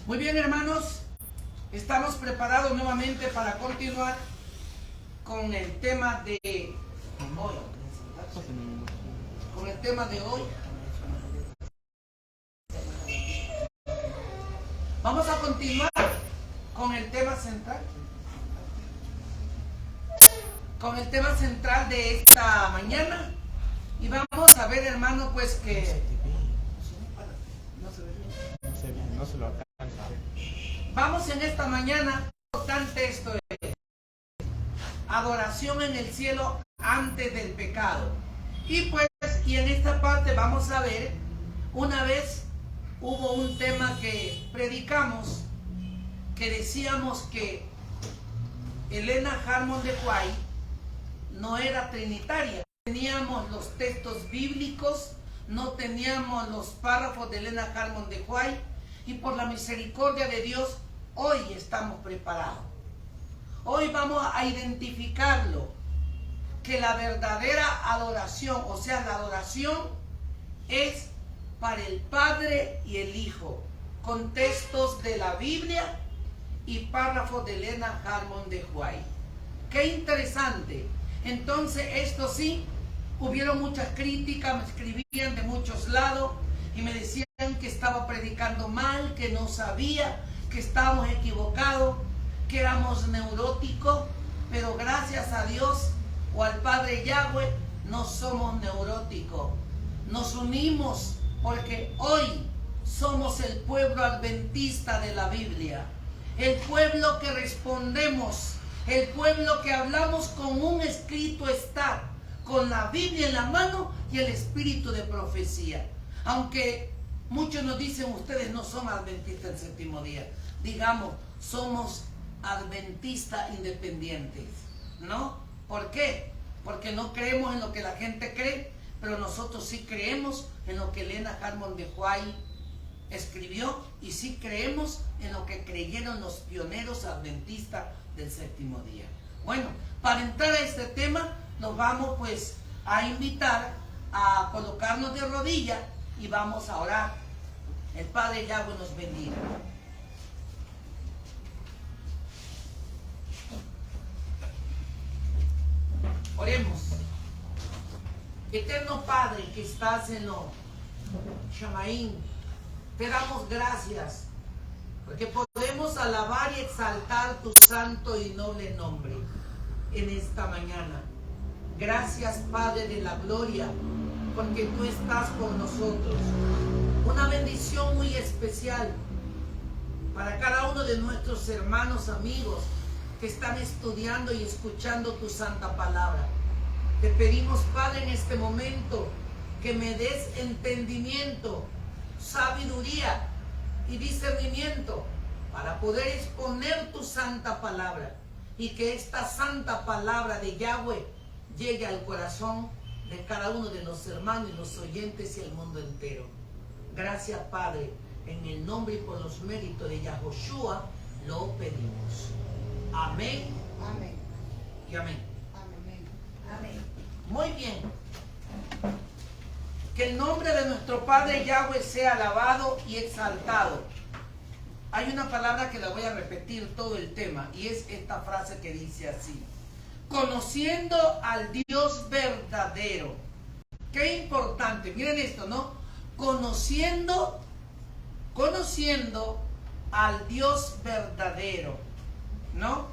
Muy bien, hermanos, estamos preparados nuevamente para continuar con el tema de hoy. Con el tema de hoy. Vamos a continuar con el tema central. Con el tema central de esta mañana. Y vamos a ver, hermano, pues que... No se lo alcanza. Vamos en esta mañana, importante esto es adoración en el cielo antes del pecado. Y en esta parte vamos a ver, una vez hubo un tema que predicamos, que decíamos que Helena Harmon de White no era trinitaria. Teníamos los textos bíblicos, no teníamos los párrafos de Helena Harmon de White, y por la misericordia de Dios, hoy estamos preparados. Hoy vamos a identificarlo, que la verdadera adoración, o sea, la adoración es para el Padre y el Hijo, con textos de la Biblia y párrafos de Helena Harmon de White. ¡Qué interesante! Entonces, esto sí, hubieron muchas críticas, me escribían de muchos lados y me decían que estaba predicando mal, que no sabía, que estábamos equivocados, que éramos neuróticos, pero gracias a Dios o al Padre Yahweh no somos neuróticos. Nos unimos porque hoy somos el pueblo adventista de la Biblia, el pueblo que respondemos, el pueblo que hablamos con un escrito está, con la Biblia en la mano y el espíritu de profecía. Aunque muchos nos dicen, ustedes no son adventistas del séptimo día. Digamos, somos adventistas independientes, ¿no? ¿Por qué? Porque no creemos en lo que la gente cree, pero nosotros sí creemos en lo que Helena Harmon de White escribió y sí creemos en lo que creyeron los pioneros adventistas del séptimo día. Bueno, para entrar a este tema, nos vamos pues a invitar a colocarnos de rodillas y vamos a orar. El Padre Yahweh nos bendiga. Oremos. Eterno Padre que estás en los Shamaín, te damos gracias porque podemos alabar y exaltar tu santo y noble nombre en esta mañana. Gracias, Padre de la gloria, porque tú estás con nosotros. Una bendición muy especial para cada uno de nuestros hermanos, amigos que están estudiando y escuchando tu santa palabra. Te pedimos, Padre, en este momento que me des entendimiento, sabiduría y discernimiento para poder exponer tu santa palabra y que esta santa palabra de Yahweh llegue al corazón de cada uno de los hermanos y los oyentes y el mundo entero. Gracias, Padre, en el nombre y por los méritos de Yahoshua lo pedimos. Amén. Amén. Y amén. Amén. Amén. Muy bien. Que el nombre de nuestro Padre Yahweh sea alabado y exaltado. Hay una palabra que la voy a repetir todo el tema y es esta frase que dice así: conociendo al Dios verdadero. Qué importante, miren esto, ¿no? Conociendo al Dios verdadero, ¿no?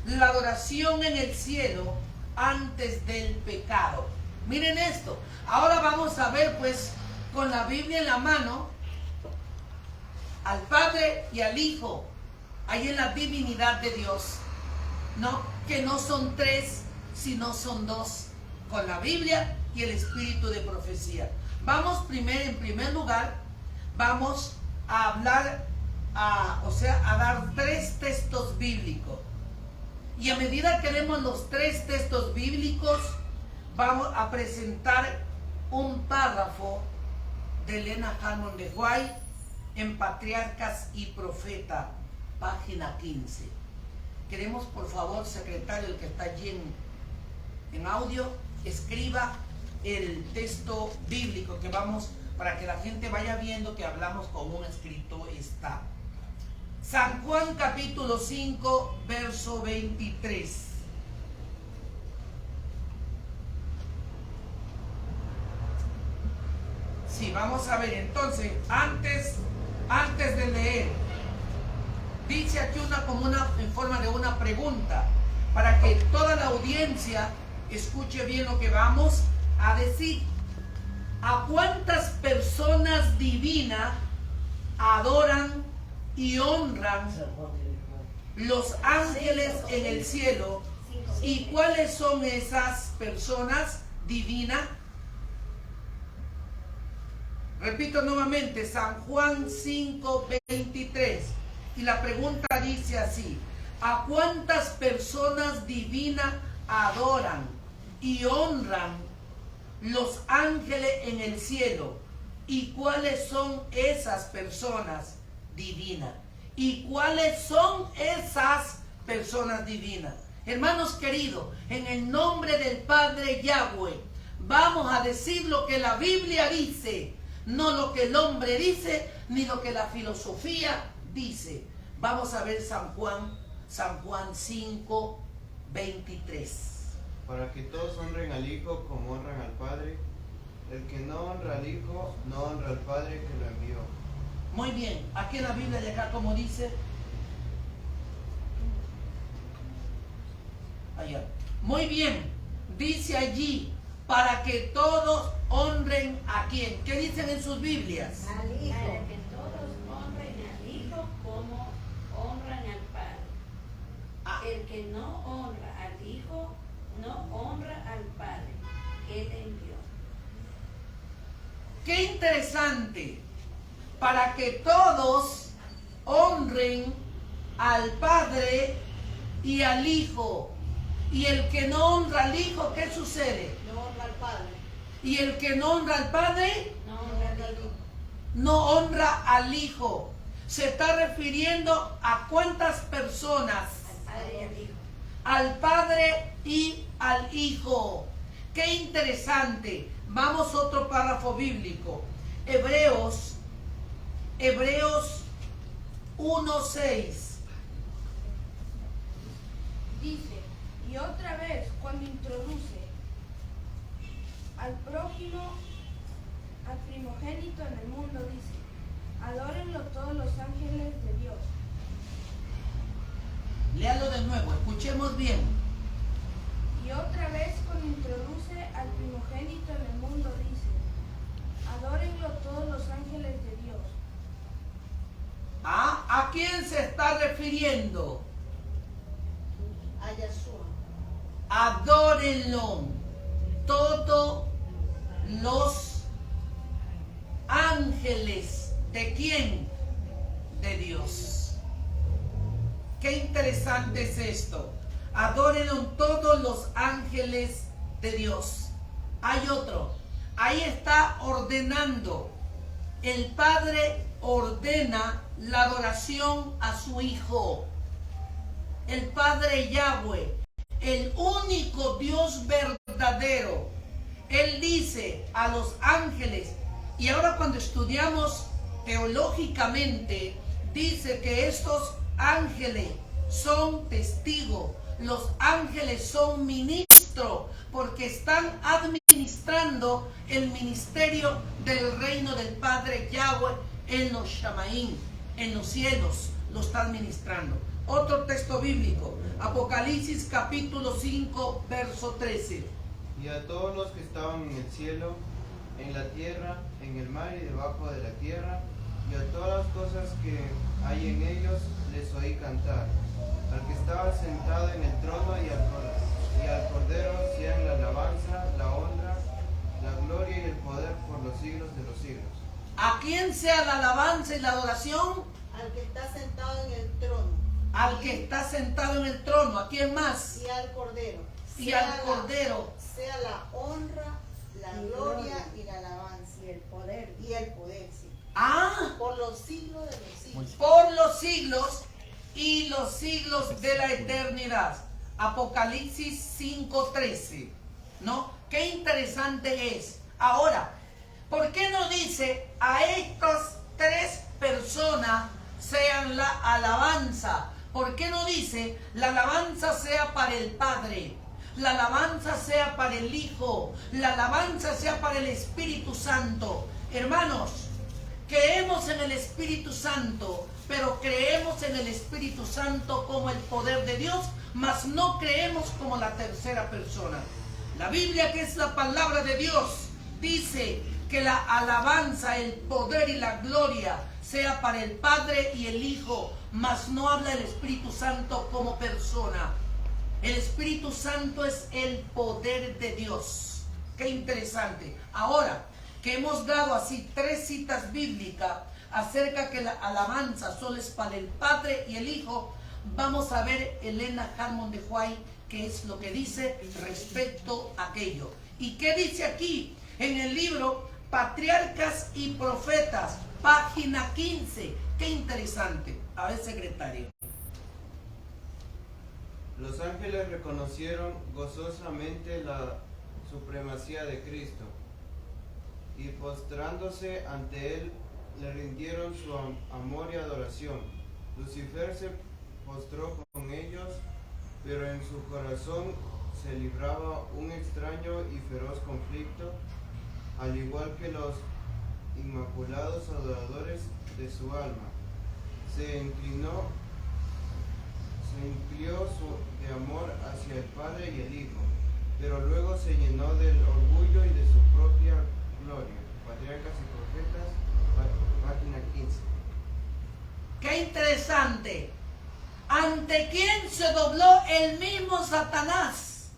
La adoración en el cielo antes del pecado. Miren esto. Ahora vamos a ver pues con la Biblia en la mano al Padre y al Hijo ahí en la divinidad de Dios, ¿no? Que no son tres, sino son dos, con la Biblia y el espíritu de profecía. Vamos en primer lugar, vamos a hablar, a dar tres textos bíblicos. Y a medida que vemos los tres textos bíblicos, vamos a presentar un párrafo de Helena Harmon de White en Patriarcas y Profeta, página 15. Queremos, por favor, secretario, el que está allí en audio, escriba el texto bíblico que vamos, para que la gente vaya viendo que hablamos con un escrito está. San Juan capítulo 5, verso 23. Sí, vamos a ver. Entonces, antes de leer, dice aquí en forma de una pregunta, para que toda la audiencia escuche bien lo que vamos a decir. ¿A cuántas personas divinas adoran y honran los ángeles en el cielo? ¿Y cuáles son esas personas divinas? Repito nuevamente, San Juan 5, 23. Y la pregunta dice así: ¿a cuántas personas divinas adoran y honran los ángeles en el cielo? ¿Y cuáles son esas personas divinas? ¿Y cuáles son esas personas divinas? Hermanos queridos, en el nombre del Padre Yahweh, vamos a decir lo que la Biblia dice, no lo que el hombre dice, ni lo que la filosofía dice. Vamos a ver San Juan 5, 23. Para que todos honren al Hijo como honran al Padre. El que no honra al Hijo, no honra al Padre que lo envió. Muy bien, aquí en la Biblia de acá, como dice, allá. Muy bien, dice allí, para que todos honren a quién. ¿Qué dicen en sus Biblias? Al Hijo. Para que todos honren al Hijo como honran al Padre. Ah. El que no honra al Hijo, no honra al Padre que le envió. Qué interesante. Para que todos honren al Padre y al Hijo. Y el que no honra al Hijo, ¿qué sucede? No honra al Padre. Y el que no honra al Padre, No honra al Hijo. no honra al Hijo. Se está refiriendo a cuántas personas. Al Padre y al Hijo. Al Padre y al Hijo. Qué interesante. Vamos a otro párrafo bíblico. Hebreos 1:6. Dice, y otra vez cuando introduce al prójimo, al primogénito en el mundo, dice, adórenlo todos los ángeles de Dios. Léalo de nuevo, escuchemos bien. Y otra vez cuando introduce al primogénito en el mundo, dice, adórenlo todos los ángeles de Dios. ¿A quién se está refiriendo? A Yahshua. Adórenlo todos los ángeles. ¿De quién? De Dios. Qué interesante es esto. Adórenlo todos los ángeles de Dios. Hay otro. Ahí está ordenando. El Padre ordena la adoración a su Hijo. El Padre Yahweh, el único Dios verdadero. Él dice a los ángeles, y ahora cuando estudiamos teológicamente, dice que estos ángeles son testigos, los ángeles son ministros, porque están administrando el ministerio del reino del Padre Yahweh en los Shamaín, en los cielos, lo está administrando. Otro texto bíblico, Apocalipsis capítulo 5, verso 13. Y a todos los que estaban en el cielo, en la tierra, en el mar y debajo de la tierra, y a todas las cosas que hay en ellos, les oí cantar. Al que estaba sentado en el trono y al Cordero sean la alabanza, la honra, la gloria y el poder por los siglos de los siglos. ¿A quién sea la alabanza y la adoración? Al que está sentado en el trono. Al que está sentado en el trono. ¿A quién más? Y al Cordero. Y Sea al Cordero. Sea la honra, la gloria y la alabanza. Y el poder. Y el poder, sí. Ah, Por los siglos de los siglos. por los siglos y los siglos de la eternidad. Apocalipsis 5:13. ¿No? Qué interesante es. Ahora, ¿por qué no dice a estas tres personas sean la alabanza, ¿Por qué no dice la alabanza sea para el Padre, la alabanza sea para el Hijo, la alabanza sea para el Espíritu Santo? Hermanos, creemos en el Espíritu Santo, pero creemos en el Espíritu Santo como el poder de Dios, mas no creemos como la tercera persona. La Biblia, que es la palabra de Dios, dice que la alabanza, el poder y la gloria sea para el Padre y el Hijo, mas no habla del Espíritu Santo como persona. El Espíritu Santo es el poder de Dios. Qué interesante. Ahora que hemos dado así 3 citas bíblicas acerca que la alabanza solo es para el Padre y el Hijo, vamos a ver Elena Hammond de White qué es lo que dice respecto a aquello. ¿Y qué dice aquí en el libro Patriarcas y Profetas, página 15? Qué interesante. A ver, secretario. Los ángeles reconocieron gozosamente la supremacía de Cristo y postrándose ante él le rindieron su amor y adoración. Lucifer se postró con ellos, pero en su corazón se libraba un extraño y feroz conflicto, al igual que los inmaculados adoradores de su alma. Se inclinó de amor hacia el Padre y el Hijo, pero luego se llenó del orgullo y de su propia gloria. Patriarcas y Profetas, página 15. Qué interesante. ¿Ante quién se dobló el mismo Satanás?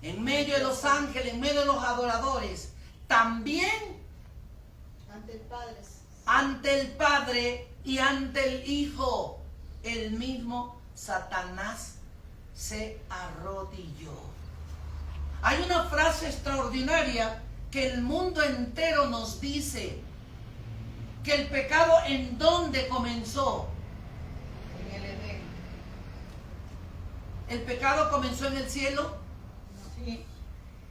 En medio de los ángeles, en medio de los adoradores. También Ante el Padre. ante el Padre y ante el Hijo. El mismo Satanás se arrodilló. Hay una frase extraordinaria que el mundo entero nos dice que el pecado ¿en dónde comenzó? En el Edén. ¿El pecado comenzó en el cielo? Sí,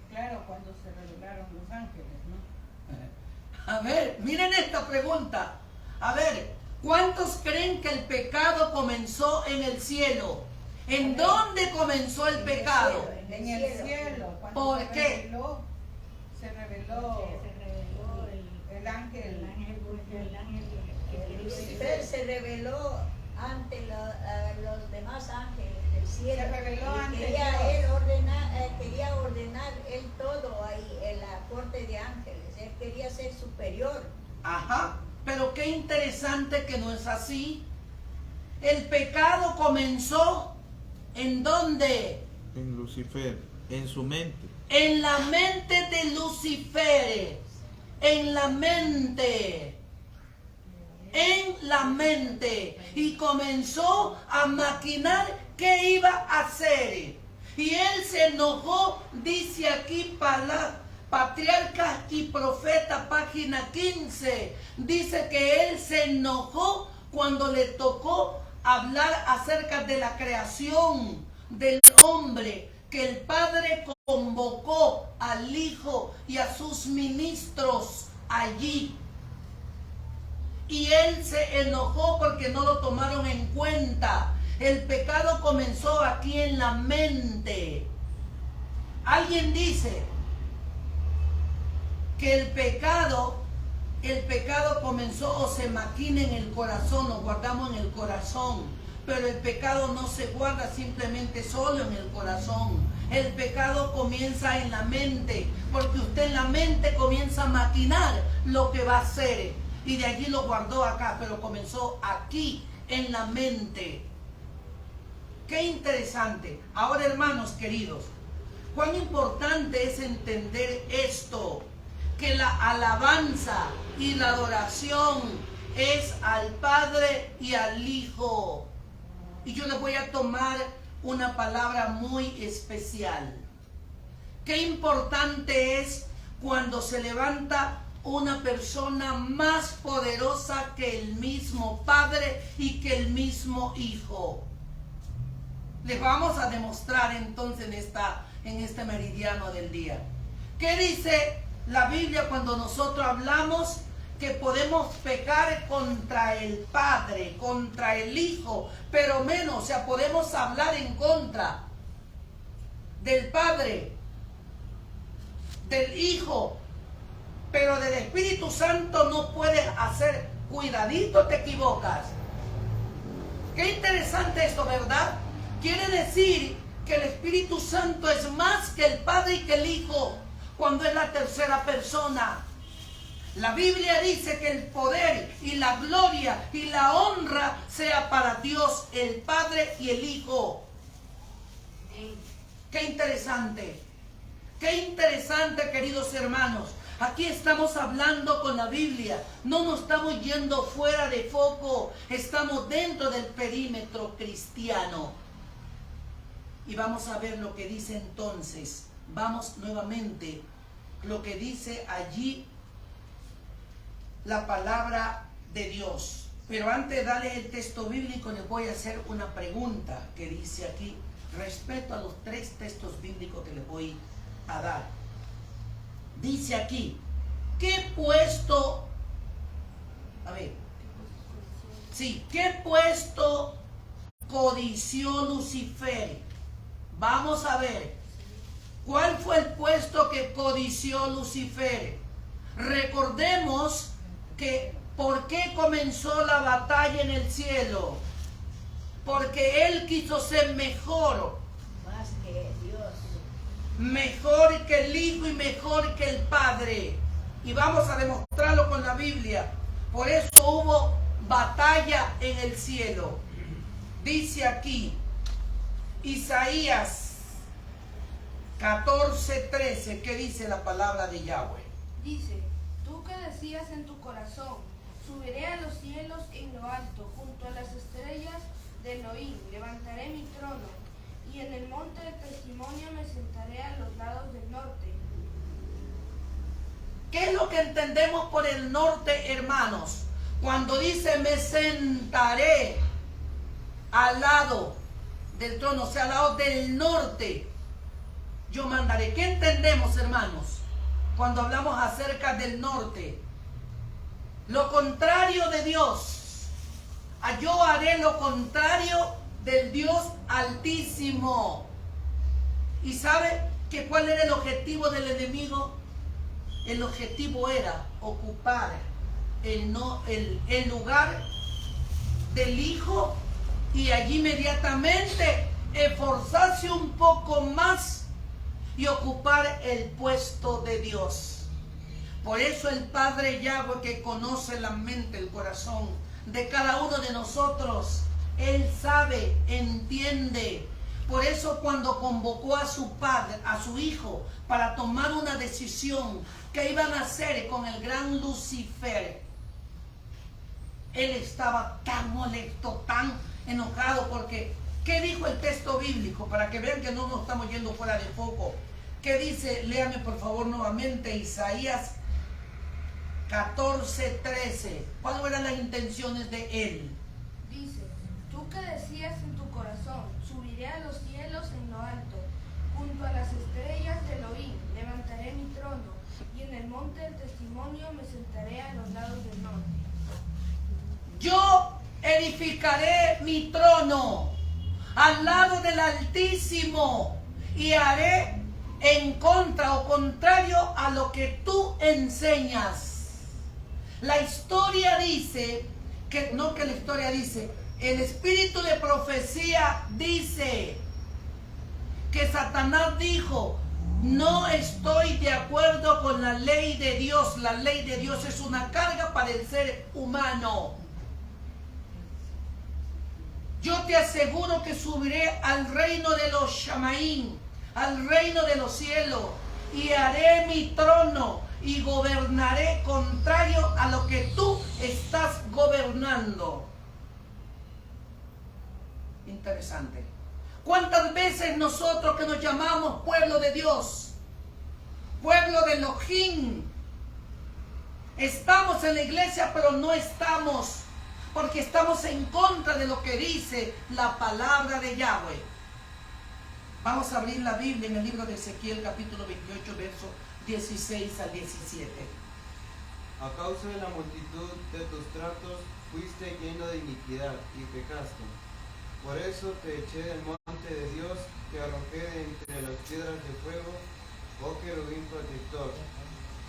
claro, cuando se revelaron los ángeles, ¿no? A ver, miren esta pregunta. A ver, ¿cuántos creen que el pecado comenzó en el cielo? ¿En dónde comenzó el pecado? En el cielo. Cuando ¿Por se qué? Se reveló el ángel. Lucifer se reveló ante los demás ángeles del cielo. Se reveló Y ante quería Dios. él quería ordenar él todo ahí en la corte de ángeles. Él quería ser superior. Ajá, pero qué interesante que no es así. El pecado comenzó ¿en dónde? En Lucifer, en su mente. En la mente de Lucifer. En la mente. En la mente. Y comenzó a maquinar qué iba a hacer. Y él se enojó, dice aquí Patriarcas y Profeta, página 15. Dice que él se enojó cuando le tocó hablar acerca de la creación del hombre, que el Padre convocó al Hijo y a sus ministros allí. Y él se enojó porque no lo tomaron en cuenta. El pecado comenzó aquí en la mente. Alguien dice que el pecado comenzó o se maquina en el corazón, lo guardamos en el corazón. Pero el pecado no se guarda simplemente solo en el corazón. El pecado comienza en la mente, porque usted en la mente comienza a maquinar lo que va a hacer. Y de allí lo guardó acá, pero comenzó aquí, en la mente. Qué interesante. Ahora, hermanos queridos, cuán importante es entender esto, que la alabanza y la adoración es al Padre y al Hijo. Y yo les voy a tomar una palabra muy especial. Qué importante es cuando se levanta una persona más poderosa que el mismo Padre y que el mismo Hijo. Les vamos a demostrar entonces en este meridiano del día. ¿Qué dice la Biblia cuando nosotros hablamos que podemos pecar contra el Padre, contra el Hijo, pero menos, o sea, podemos hablar en contra del Padre, del Hijo, pero del Espíritu Santo no puedes hacer. Cuidadito, te equivocas. Qué interesante esto, ¿verdad? Quiere decir que el Espíritu Santo es más que el Padre y que el Hijo cuando es la tercera persona. La Biblia dice que el poder y la gloria y la honra sea para Dios, el Padre y el Hijo. Qué interesante, queridos hermanos. Aquí estamos hablando con la Biblia, no nos estamos yendo fuera de foco, estamos dentro del perímetro cristiano. Y vamos a ver lo que dice entonces, vamos nuevamente, lo que dice allí la palabra de Dios. Pero antes de darle el texto bíblico, les voy a hacer una pregunta que dice aquí, respecto a los 3 textos bíblicos que les voy a dar. Dice aquí, ¿qué puesto? A ver. Sí, ¿qué puesto codició Lucifer? Vamos a ver. ¿Cuál fue el puesto que codició Lucifer? Recordemos que ¿por qué comenzó la batalla en el cielo? Porque él quiso ser mejor. Más que Dios. Mejor que el Hijo y mejor que el Padre. Y vamos a demostrarlo con la Biblia. Por eso hubo batalla en el cielo. Dice aquí, Isaías 14:13, ¿qué dice la palabra de Yahweh? Dice, tú que decías en tu corazón, subiré a los cielos en lo alto, junto a las estrellas de Elohim, levantaré mi trono, y en el monte del testimonio me sentaré a los lados del norte. ¿Qué es lo que entendemos por el norte, hermanos? Cuando dice me sentaré al lado del trono, o sea, al lado del norte, yo mandaré. ¿Qué entendemos, hermanos, cuando hablamos acerca del norte? Lo contrario de Dios. Yo haré lo contrario del Dios Altísimo. ¿Y sabe que cuál era el objetivo del enemigo? El objetivo era ocupar el lugar del Hijo y allí inmediatamente esforzarse un poco más y ocupar el puesto de Dios. Por eso el Padre Yahweh, que conoce la mente, el corazón de cada uno de nosotros, Él sabe, entiende. Por eso cuando convocó a su padre, a su hijo, para tomar una decisión que iban a hacer con el gran Lucifer, él estaba tan molesto, tan enojado, porque ¿qué dijo el texto bíblico? Para que vean que no nos estamos yendo fuera de foco. ¿Qué dice? Léame por favor nuevamente Isaías 14:13. ¿Cuáles eran las intenciones de él? Dice, tú que decías en tu corazón, subiré a los cielos en lo alto, junto a las estrellas de Elohim, levantaré mi trono, y en el monte del testimonio me sentaré a los lados del norte. Yo edificaré mi trono al lado del Altísimo y haré en contra o contrario a lo que tú enseñas. La historia dice, el espíritu de profecía dice que Satanás dijo, no estoy de acuerdo con la ley de Dios. La ley de Dios es una carga para el ser humano. Yo te aseguro que subiré al reino de los Shamaín, al reino de los cielos, y haré mi trono y gobernaré contrario a lo que tú estás gobernando. Interesante. ¿Cuántas veces nosotros que nos llamamos pueblo de Dios, pueblo de Elohim, estamos en la iglesia pero no estamos, porque estamos en contra de lo que dice la palabra de Yahweh? Vamos a abrir la Biblia en el libro de Ezequiel capítulo 28 versos 16 al 17. A causa de la multitud de tus tratos fuiste lleno de iniquidad y pecaste. Por eso te eché del monte de Dios, te arrojé de entre las piedras de fuego, oh querubín protector.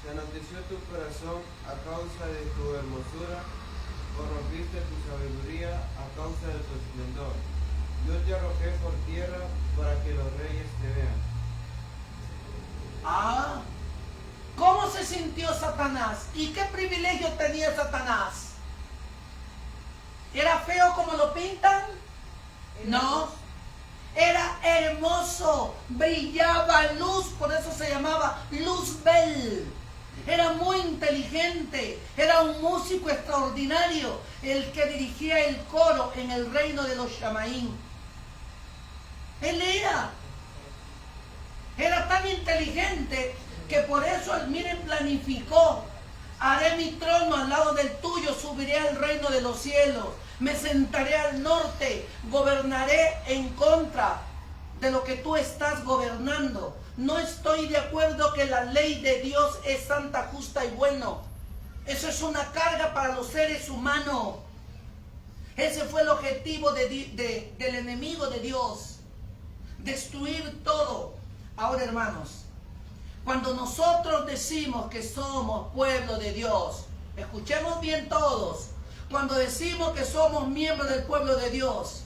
Se enalteció tu corazón a causa de tu hermosura, corrompiste tu sabiduría a causa de tu esplendor. Yo te arrojé por tierra para que los reyes te vean. ¿Cómo se sintió Satanás? ¿Y qué privilegio tenía Satanás? ¿Era feo como lo pintan? No. Era hermoso, brillaba luz, por eso se llamaba Luzbel. Era muy inteligente, era un músico extraordinario, el que dirigía el coro en el reino de los Shamaín. Él era tan inteligente que por eso, miren, planificó: haré mi trono al lado del tuyo, subiré al reino de los cielos, me sentaré al norte, gobernaré en contra de lo que tú estás gobernando. No estoy de acuerdo que la ley de Dios es santa, justa y bueno. Eso es una carga para los seres humanos. Ese fue el objetivo del enemigo de Dios: destruir todo. Ahora, hermanos, cuando nosotros decimos que somos pueblo de Dios, escuchemos bien todos, cuando decimos que somos miembros del pueblo de Dios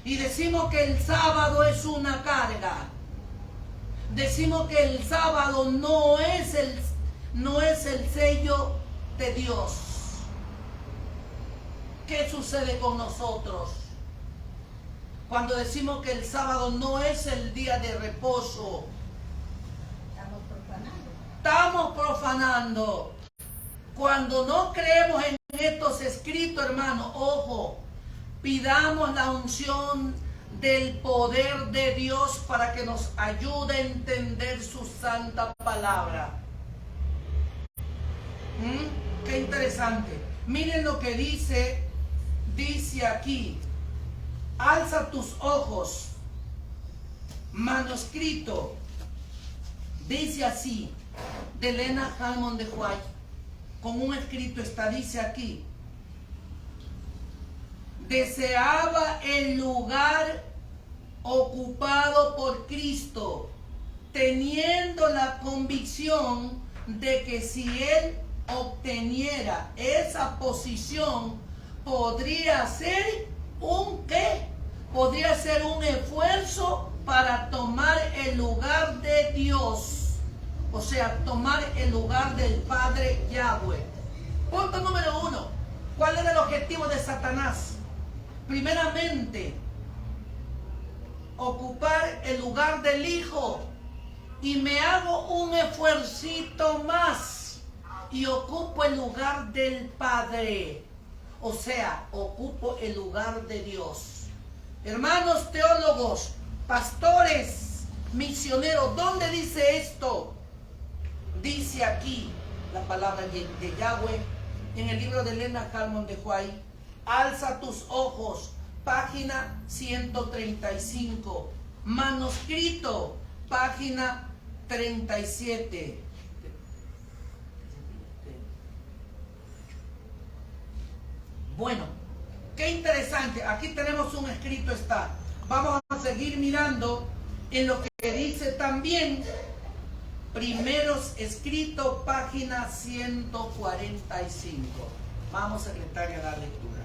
y decimos que el sábado es una carga, decimos que el sábado no es el sello de Dios, ¿qué sucede con nosotros? Cuando decimos que el sábado no es el día de reposo, estamos profanando. Cuando no creemos en estos escritos, hermanos, ojo, pidamos la unción del poder de Dios para que nos ayude a entender su santa palabra. Qué interesante. Miren lo que dice aquí: alza tus ojos. Manuscrito, dice así, de Elena Hammond de White, con un escrito está, dice aquí: deseaba el lugar ocupado por Cristo, teniendo la convicción de que si él obteniera esa posición, podría ser podría ser un esfuerzo para tomar el lugar de Dios, o sea, tomar el lugar del Padre Yahweh. Punto número 1. ¿Cuál era el objetivo de Satanás? Primeramente, ocupar el lugar del Hijo, y me hago un esfuercito más y ocupo el lugar del Padre, o sea, ocupo el lugar de Dios. Hermanos teólogos, pastores, misioneros, ¿dónde dice esto? Dice aquí la palabra de Yahweh en el libro de Elena Hammond de White: alza tus ojos, página 135, manuscrito, página 37. Bueno, qué interesante. Aquí tenemos un escrito está. Vamos a seguir mirando en lo que dice también Primeros Escritos, página 145. Vamos, secretaria, a la lectura.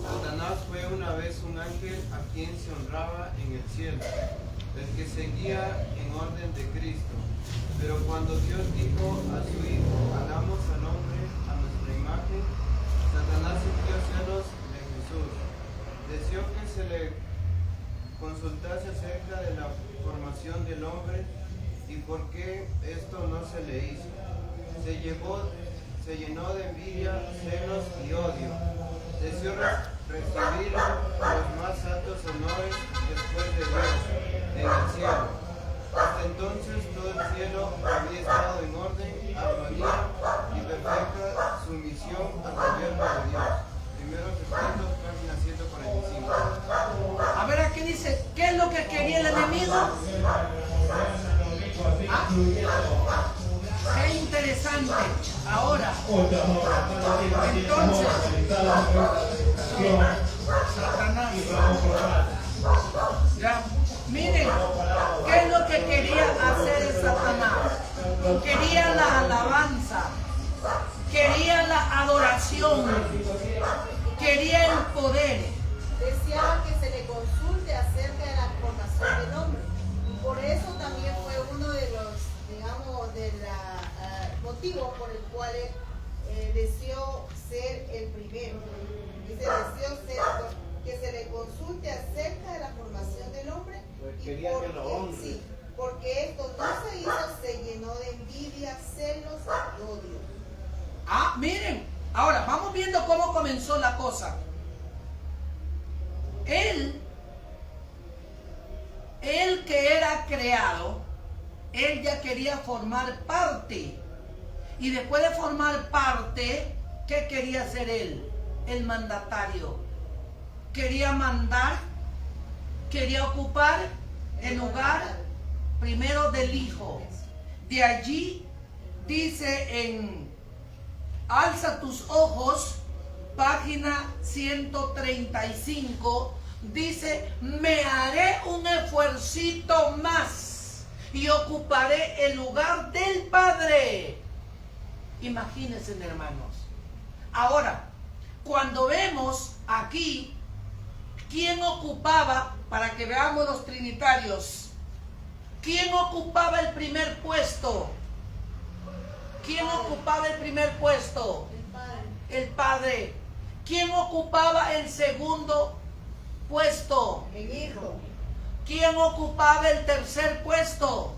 Satanás fue una vez un ángel a quien se honraba en el cielo, el que seguía en orden de Cristo. Pero cuando Dios dijo a su Hijo: hagamos al hombre a nuestra imagen, Satanás sintió celos de Jesús. Deseó que se le consultase acerca de la formación del hombre y por qué esto no se le hizo. Se llenó de envidia, celos y odio. Deseó recibir los más altos honores después de Dios en el cielo. Hasta entonces todo el cielo había estado en orden, armonía y perfecta sumisión al gobierno de Dios. Primeros Escritos, página 145. A ver, aquí dice, ¿qué es lo que quería el enemigo? Qué interesante. Ahora, entonces, Satanás. Ya, miren, ¿qué es lo que quería hacer Satanás? Quería la alabanza, quería la adoración, quería el poder. Deseaba que se le consulte acerca de la formación del hombre. Por eso también fue uno de los, digamos, motivos por el cual deseó ser el primero. Dice, deseó que se le consulte acerca de la formación del hombre. Pues y quería que lo honre. sí, porque esto no se hizo, se llenó de envidia, celos y odio. Ah, miren, ahora vamos viendo cómo comenzó la cosa. Él que era creado, él ya quería formar parte. Y después de formar parte, ¿qué quería hacer él? El mandatario. Quería mandar, quería ocupar el lugar primero del Hijo. De allí dice en Alza tus ojos, página 135, dice, me haré un esfuercito más y ocuparé el lugar del Padre. Imagínense, hermanos. Ahora, cuando vemos aquí, ¿quién ocupaba, para que veamos los trinitarios, quién ocupaba el primer puesto? ¿Quién ocupaba el primer puesto? El Padre. ¿Quién ocupaba el segundo puesto? El Hijo. ¿Quién ocupaba el tercer puesto?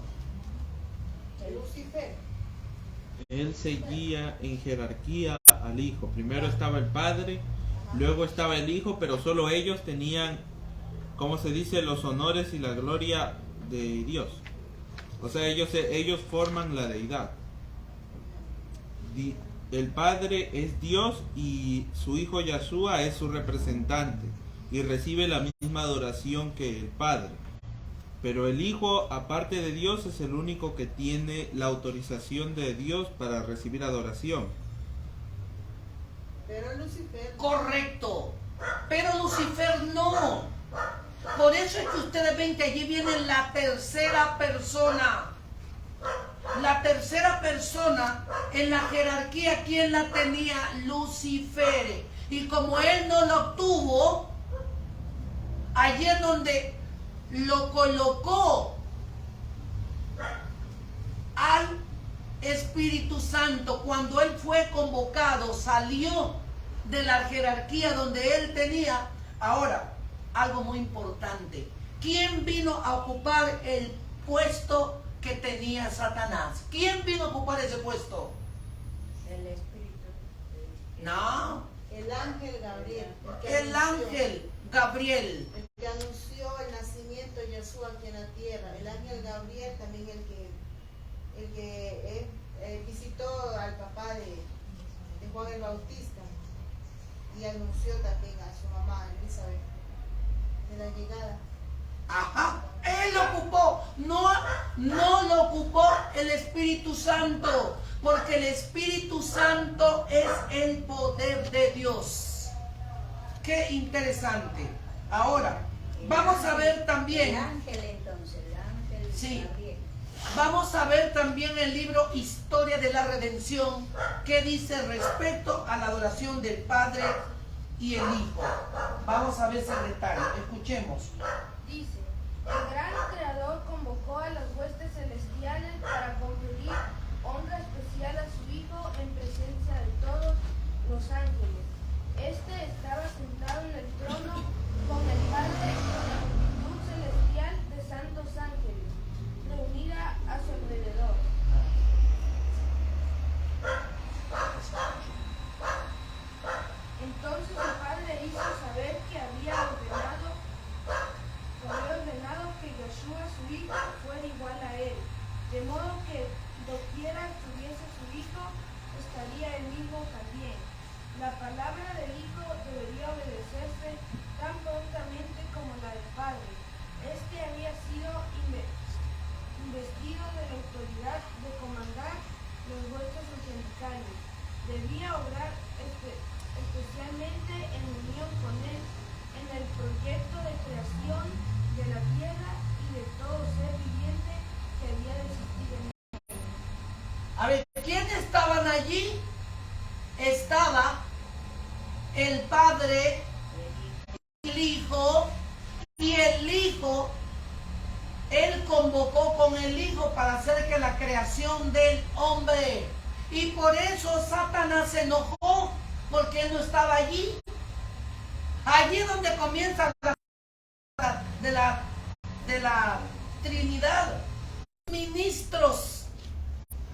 El Lucifer. Él seguía en jerarquía al Hijo. Primero estaba el Padre, luego estaba el Hijo, pero solo ellos tenían, ¿cómo se dice?, los honores y la gloria de Dios. O sea, ellos forman la deidad. El Padre es Dios y su Hijo Yahshua es su representante y recibe la misma adoración que el Padre. Pero el Hijo, aparte de Dios, es el único que tiene la autorización de Dios para recibir adoración. Pero Lucifer. Correcto. Pero Lucifer no. Por eso es que ustedes ven que allí viene la tercera persona. La tercera persona en la jerarquía, ¿quién la tenía? Lucifer. Y como él no lo tuvo, allí es donde lo colocó al Espíritu Santo. Cuando él fue convocado, salió de la jerarquía donde él tenía. Ahora, algo muy importante. ¿Quién vino a ocupar el puesto que tenía Satanás? ¿Quién vino a ocupar ese puesto? El Espíritu. No, El ángel Gabriel. el ángel Gabriel. El que anunció el nacimiento de Yeshua aquí en la tierra. El ángel Gabriel también el que visitó al papá de Juan el Bautista y anunció también a su mamá Elizabeth de la llegada. Ajá, él lo ocupó, no lo ocupó el Espíritu Santo, porque el Espíritu Santo es el poder de Dios. Qué interesante. Ahora, vamos a ver también. El ángel entonces, el ángel Sí. Gabriel. Vamos a ver también el libro Historia de la Redención, que dice respecto a la adoración del Padre y el Hijo. Vamos a ver ese detalle, escuchemos. Dice, el gran creador convocó a las huestes celestiales para conferir honra especial a su Hijo en presencia de todos los ángeles. Este estaba sentado en el trono con el Padre y con la multitud celestial de santos ángeles, reunida a su alrededor. Entonces el Padre hizo saber que había ordenado que Yeshua su Hijo fuera igual a él, de modo que doquiera estuviese su Hijo, estaría el Hijo también. La palabra del Hijo debería obedecerse tan prontamente como la del Padre. Este había sido investido de la autoridad de comandar los vuestros angelicales. Debía obrar especialmente en unión con él en el proyecto de creación de la tierra y de todo ser viviente que había de existir en él. A ver, ¿quiénes estaban allí? Estaba el Padre, el Hijo, y el Hijo, Él convocó con el Hijo para hacer que la creación del hombre. Y por eso Satanás se enojó, porque Él no estaba allí. Allí es donde comienza de la Trinidad. Ministros.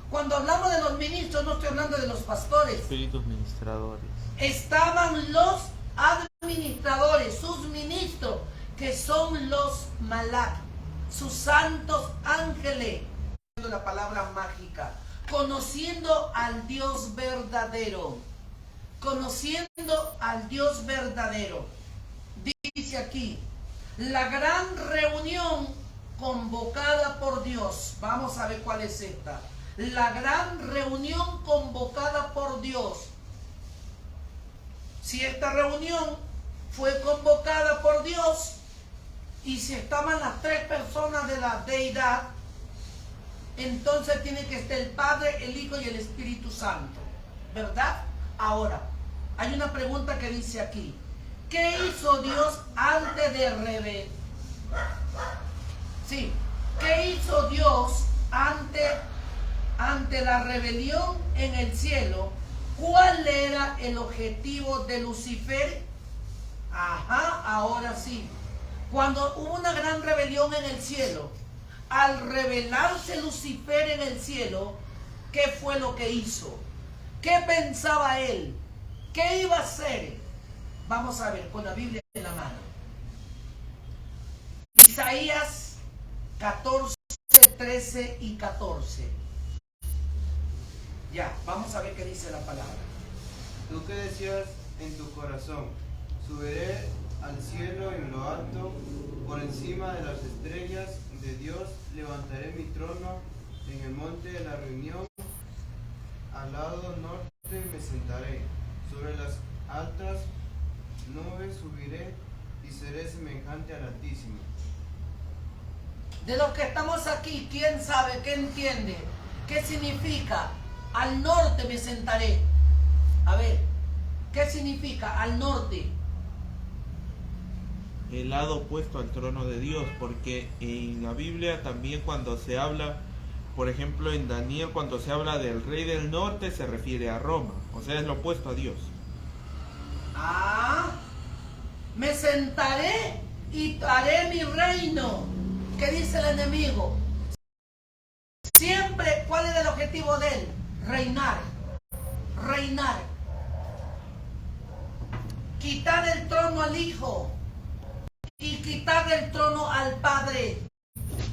Cuando hablamos de los ministros, no estoy hablando de los pastores. Espíritus ministradores. Estaban los administradores, sus ministros, que son los malak, sus santos ángeles. La palabra mágica. Conociendo al Dios verdadero. Conociendo al Dios verdadero. Dice aquí, la gran reunión convocada por Dios. Vamos a ver cuál es esta. La gran reunión convocada por Dios. Si esta reunión fue convocada por Dios y si estaban las tres personas de la deidad, entonces tiene que estar el Padre, el Hijo y el Espíritu Santo, ¿verdad? Ahora, hay una pregunta que dice aquí, ¿qué hizo Dios antes de revelar? Sí, ¿qué hizo Dios ante la rebelión en el cielo? ¿Cuál era el objetivo de Lucifer? Ajá, ahora sí. Cuando hubo una gran rebelión en el cielo, al rebelarse Lucifer en el cielo, ¿qué fue lo que hizo? ¿Qué pensaba él? ¿Qué iba a hacer? Vamos a ver con la Biblia en la mano. Isaías 14, 13 y 14. Ya, vamos a ver qué dice la palabra. Tú que decías en tu corazón, subiré al cielo en lo alto, por encima de las estrellas de Dios, levantaré mi trono en el monte de la reunión, al lado norte me sentaré, sobre las altas nubes subiré y seré semejante al Altísimo. De los que estamos aquí, ¿quién sabe, qué entiende? ¿Qué significa? Al norte me sentaré. A ver, ¿qué significa al norte? El lado opuesto al trono de Dios, porque en la Biblia también cuando se habla, por ejemplo en Daniel, cuando se habla del rey del norte se refiere a Roma, o sea es lo opuesto a Dios. Ah, me sentaré y haré mi reino. ¿Qué dice el enemigo? Siempre, ¿cuál es el objetivo de él? Reinar, reinar. Quitar el trono al Hijo y quitar el trono al Padre.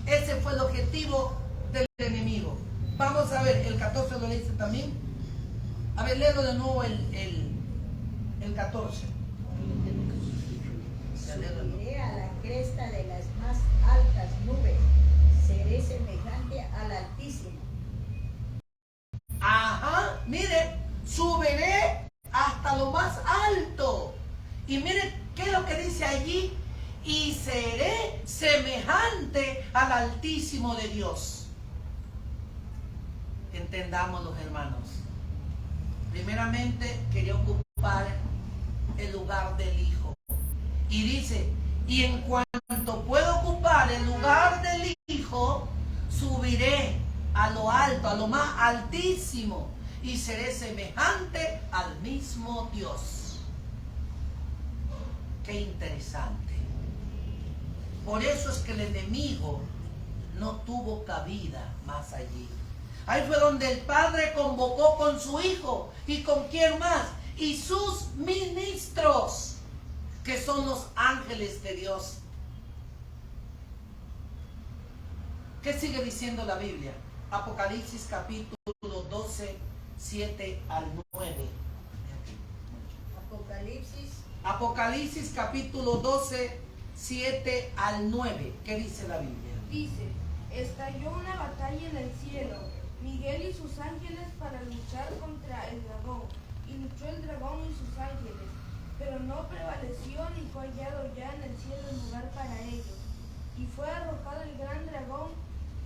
Ese fue el objetivo del enemigo. Vamos a ver, el 14 lo dice también. A ver, léelo de nuevo el 14. Subiré a la cresta de las más altas nubes, seré semejante al Altísimo. Ajá, mire, subiré hasta lo más alto. Y mire, ¿qué es lo que dice allí? Y seré semejante al Altísimo de Dios. Entendamos, los hermanos. Primeramente, quería ocupar el lugar del Hijo. Y dice, y en cuanto puedo ocupar el lugar del Hijo, subiré a lo alto, a lo más altísimo, y seré semejante al mismo Dios. Qué interesante. Por eso es que el enemigo no tuvo cabida más allí. Ahí fue donde el Padre convocó con su Hijo. ¿Y con quién más? Y sus ministros, que son los ángeles de Dios. ¿Qué sigue diciendo la Biblia? Apocalipsis capítulo 12, 7 al 9. Apocalipsis capítulo 12, 7 al 9. ¿Qué dice la Biblia? Dice, estalló una batalla en el cielo. Miguel y sus ángeles para luchar contra el dragón. Y luchó el dragón y sus ángeles, pero no prevaleció ni fue hallado ya en el cielo lugar para ellos. Y fue arrojado el gran dragón,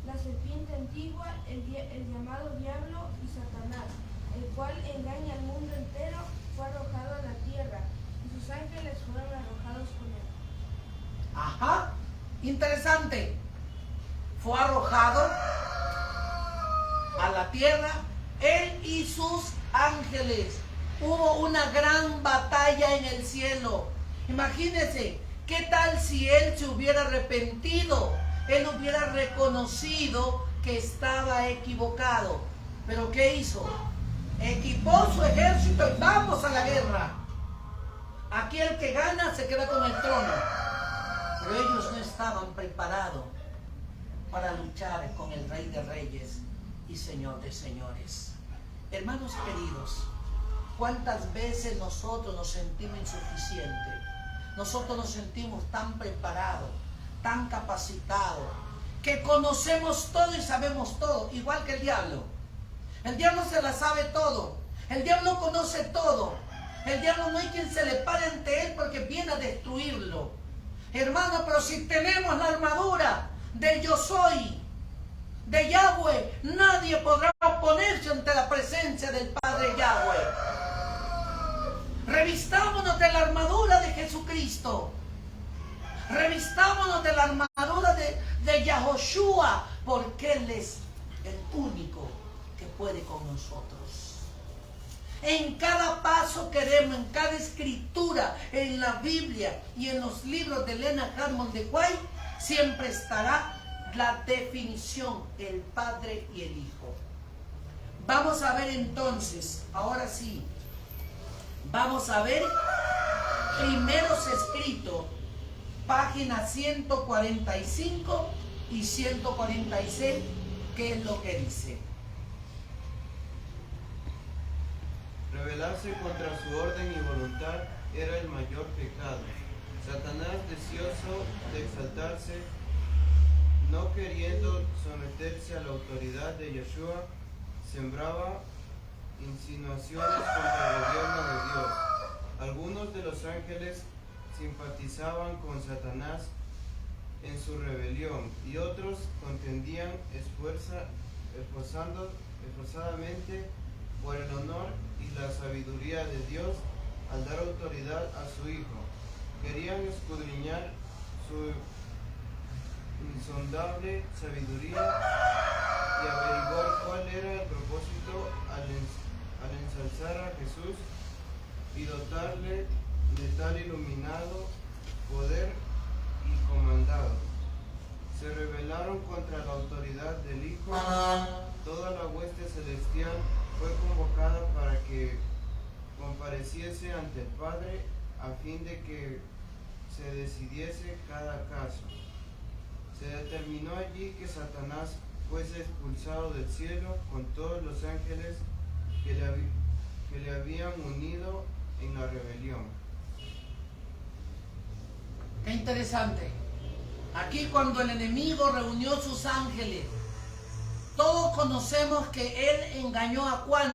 la serpiente antigua, el llamado Diablo y Satanás, el cual engaña al mundo entero, fue arrojado a la tierra, y sus ángeles fueron arrojados con él. Ajá, interesante. Fue arrojado a la tierra, él y sus ángeles. Hubo una gran batalla en el cielo. Imagínense, ¿qué tal si él se hubiera arrepentido? Él hubiera reconocido que estaba equivocado. ¿Pero qué hizo? Equipó su ejército y vamos a la guerra. Aquí el que gana se queda con el trono. Pero ellos no estaban preparados para luchar con el Rey de Reyes y Señor de Señores. Hermanos queridos, ¿cuántas veces nosotros nos sentimos insuficientes? Nosotros nos sentimos tan preparados, tan capacitados, que conocemos todo y sabemos todo, igual que el diablo. El diablo se la sabe todo. El diablo conoce todo. El diablo no hay quien se le pare ante él porque viene a destruirlo. Hermano, pero si tenemos la armadura de yo soy, de Yahweh, nadie podrá oponerse ante la presencia del Padre Yahweh. Revistámonos de la armadura de Jesucristo. Revistámonos de la armadura de Yahoshua, porque Él es el único que puede con nosotros. En cada paso que demos, en cada escritura, en la Biblia y en los libros de Leonard Hammond de White, siempre estará la definición, el Padre y el Hijo. Vamos a ver entonces, ahora sí, vamos a ver Primeros Escritos, páginas 145 y 146, ¿qué es lo que dice? Rebelarse contra su orden y voluntad era el mayor pecado. Satanás, deseoso de exaltarse, no queriendo someterse a la autoridad de Yeshua, sembraba insinuaciones contra el gobierno de Dios. Algunos de los ángeles simpatizaban con Satanás en su rebelión y otros contendían esforzadamente por el honor y la sabiduría de Dios al dar autoridad a su Hijo. Querían escudriñar su insondable sabiduría y averiguar cuál era el propósito al ensalzar a Jesús y dotarle de tal iluminado poder y comandado. Se rebelaron contra la autoridad del Hijo. Toda la hueste celestial fue convocada para que compareciese ante el Padre a fin de que se decidiese cada caso. Se determinó allí que Satanás fuese expulsado del cielo con todos los ángeles que le habían unido en la rebelión. Qué interesante. Aquí cuando el enemigo reunió sus ángeles, todos conocemos que él engañó a cuántos.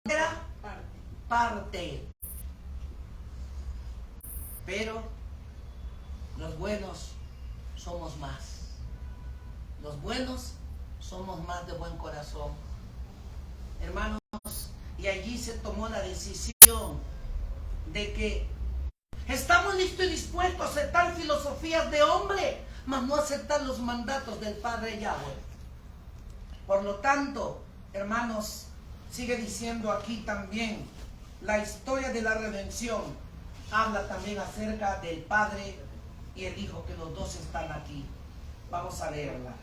Era parte. Pero los buenos somos más. Los buenos somos más de buen corazón. Hermanos, y allí se tomó la decisión de que estamos listos y dispuestos a aceptar filosofías de hombre, mas no aceptar los mandatos del Padre Yahweh. Por lo tanto, hermanos, sigue diciendo aquí también la historia de la redención. Habla también acerca del Padre y el Hijo, que los dos están aquí. Vamos a leerla.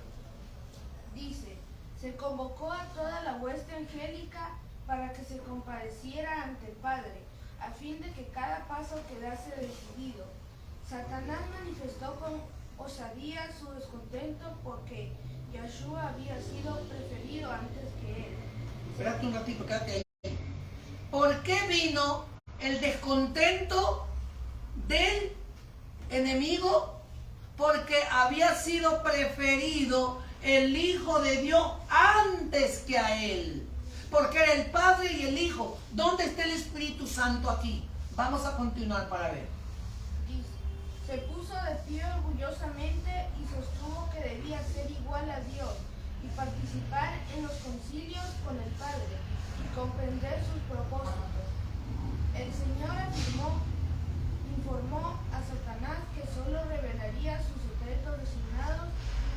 Dice, se convocó a toda la hueste angélica para que se compareciera ante el Padre, a fin de que cada paso quedase decidido. Satanás manifestó con osadía su descontento porque Yeshua había sido preferido antes que él. Espérate un ratito, quédate ahí. ¿Por qué vino el descontento del enemigo? Porque había sido preferido el Hijo de Dios antes que a Él. Porque era el Padre y el Hijo. ¿Dónde está el Espíritu Santo aquí? Vamos a continuar para ver. Dice, se puso de pie orgullosamente y sostuvo que debía ser igual a Dios y participar en los concilios con el Padre y comprender sus propósitos. El Señor informó a Satanás que solo revelaría sus secretos designados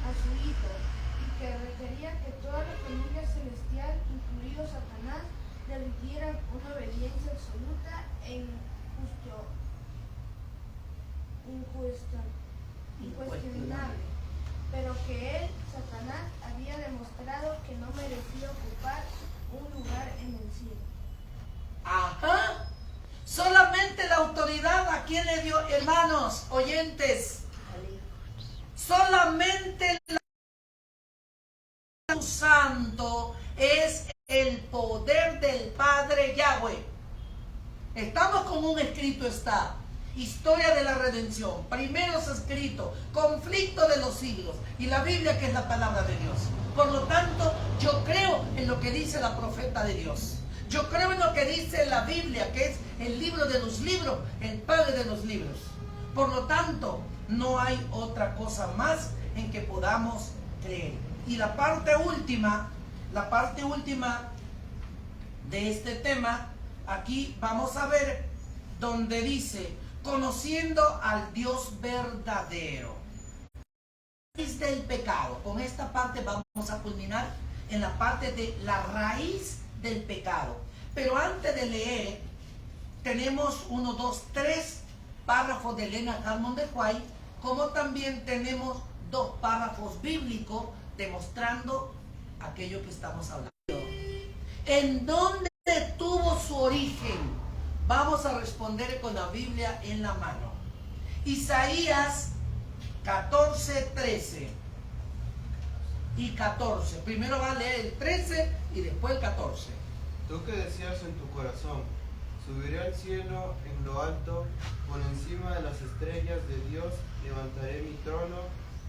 a su Hijo y que requería que toda la familia celestial, incluido Satanás, le rindieran una obediencia absoluta e incuestionable, pero que él, Satanás, había demostrado que no merecía ocupar un lugar en el cielo. Ajá. Solamente la autoridad a quien le dio, hermanos, oyentes, solamente el Espíritu Santo es el poder del Padre Yahweh. Estamos con un escrito está. Historia de la redención, primeros escritos, conflicto de los siglos y la Biblia que es la palabra de Dios. Por lo tanto, yo creo en lo que dice la profeta de Dios. Yo creo en lo que dice la Biblia, que es el libro de los libros, el padre de los libros. Por lo tanto, no hay otra cosa más en que podamos creer. Y la parte última de este tema, aquí vamos a ver donde dice, conociendo al Dios verdadero. Raíz del pecado. Con esta parte vamos a culminar en la parte de la raíz del pecado. Pero antes de leer, tenemos 1, 2, 3 párrafos de Elena Harmon de White, como también tenemos 2 párrafos bíblicos demostrando aquello que estamos hablando. ¿En dónde tuvo su origen? Vamos a responder con la Biblia en la mano. Isaías 14, 13 y 14. Primero va a leer el 13 y después el 14. Tú que decías en tu corazón, subiré al cielo en lo alto, por encima de las estrellas de Dios, levantaré mi trono,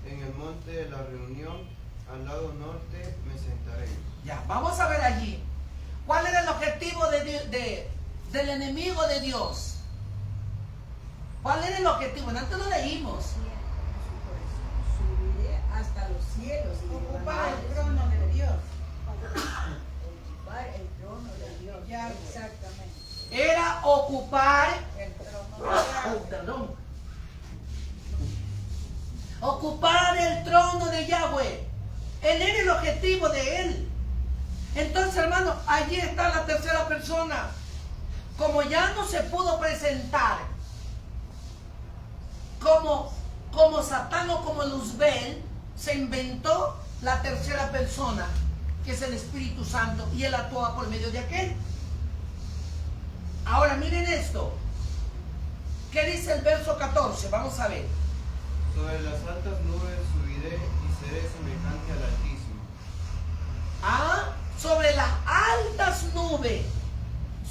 en el monte de la reunión, al lado norte me sentaré. Ya, vamos a ver allí. ¿Cuál era el objetivo del enemigo de Dios? ¿Cuál era el objetivo? Antes lo leímos. Subiré hasta los cielos y Ocupar el trono de Dios. ocupar el trono de Dios. Ya, Exactamente. Era ocupar El trono de perdón. Ocupar el trono de Yahweh. Él era el objetivo de él. Entonces, hermano, allí está la tercera persona. Como ya no se pudo presentar como Satán o como Luzbel, se inventó la tercera persona, que es el Espíritu Santo, y él actúa por medio de aquel. Ahora miren esto. ¿Qué dice el verso 14? Vamos a ver. Sobre las altas nubes subiré y seré semejante al Altísimo. Sobre las altas nubes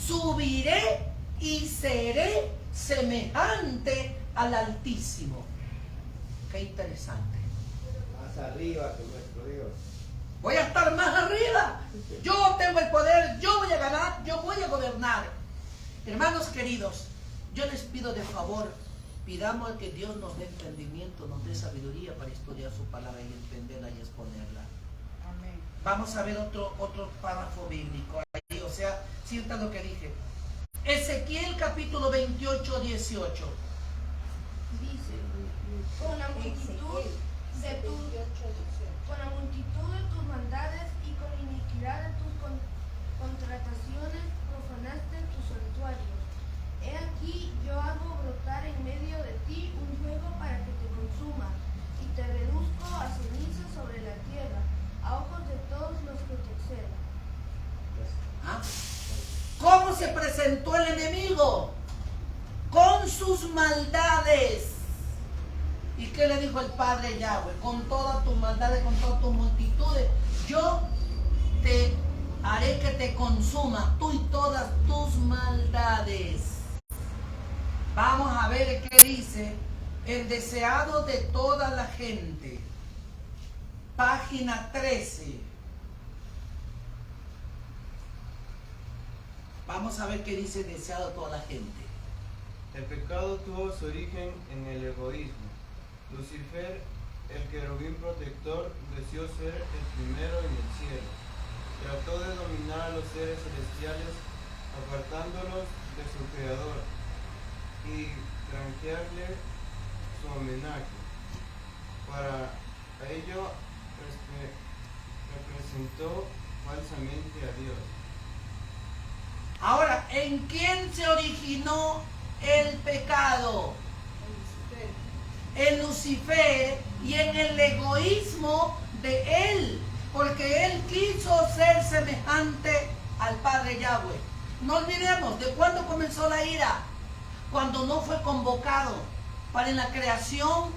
subiré y seré semejante al Altísimo. Qué interesante. Más arriba que nuestro Dios. Voy a estar más arriba. Yo tengo el poder, yo voy a ganar, yo voy a gobernar. Hermanos queridos, yo les pido de favor, pidamos que Dios nos dé entendimiento, nos dé sabiduría para estudiar su palabra y entenderla y exponerla. Amén. Vamos a ver otro párrafo bíblico ahí, o sea, sienta lo que dije. Ezequiel capítulo 28, 18. Dice, con la multitud de tus maldades y con la iniquidad de tus contrataciones profanaste tus santuarios. He aquí yo hago brotar en medio de ti un fuego para que te consuma y te reduzco a ceniza sobre la tierra, a ojos de todos los que te observan. ¿Cómo se presentó el enemigo? Con sus maldades. ¿Y qué le dijo el Padre Yahweh? Con todas tus maldades, con todas tus multitudes, yo te haré que te consuma, tú y todas tus maldades. Vamos a ver qué dice el deseado de toda la gente. página 13. Vamos a ver qué dice deseado toda la gente. El pecado tuvo su origen en el egoísmo. Lucifer, el querubín protector, deseó ser el primero en el cielo. Trató de dominar a los seres celestiales, apartándolos de su creador y granjearle su homenaje. Para ello representó falsamente a Dios. Ahora, ¿en quién se originó el pecado? En Lucifer y en el egoísmo de él, porque él quiso ser semejante al Padre Yahweh. No olvidemos de cuándo comenzó la ira, cuando no fue convocado para en la creación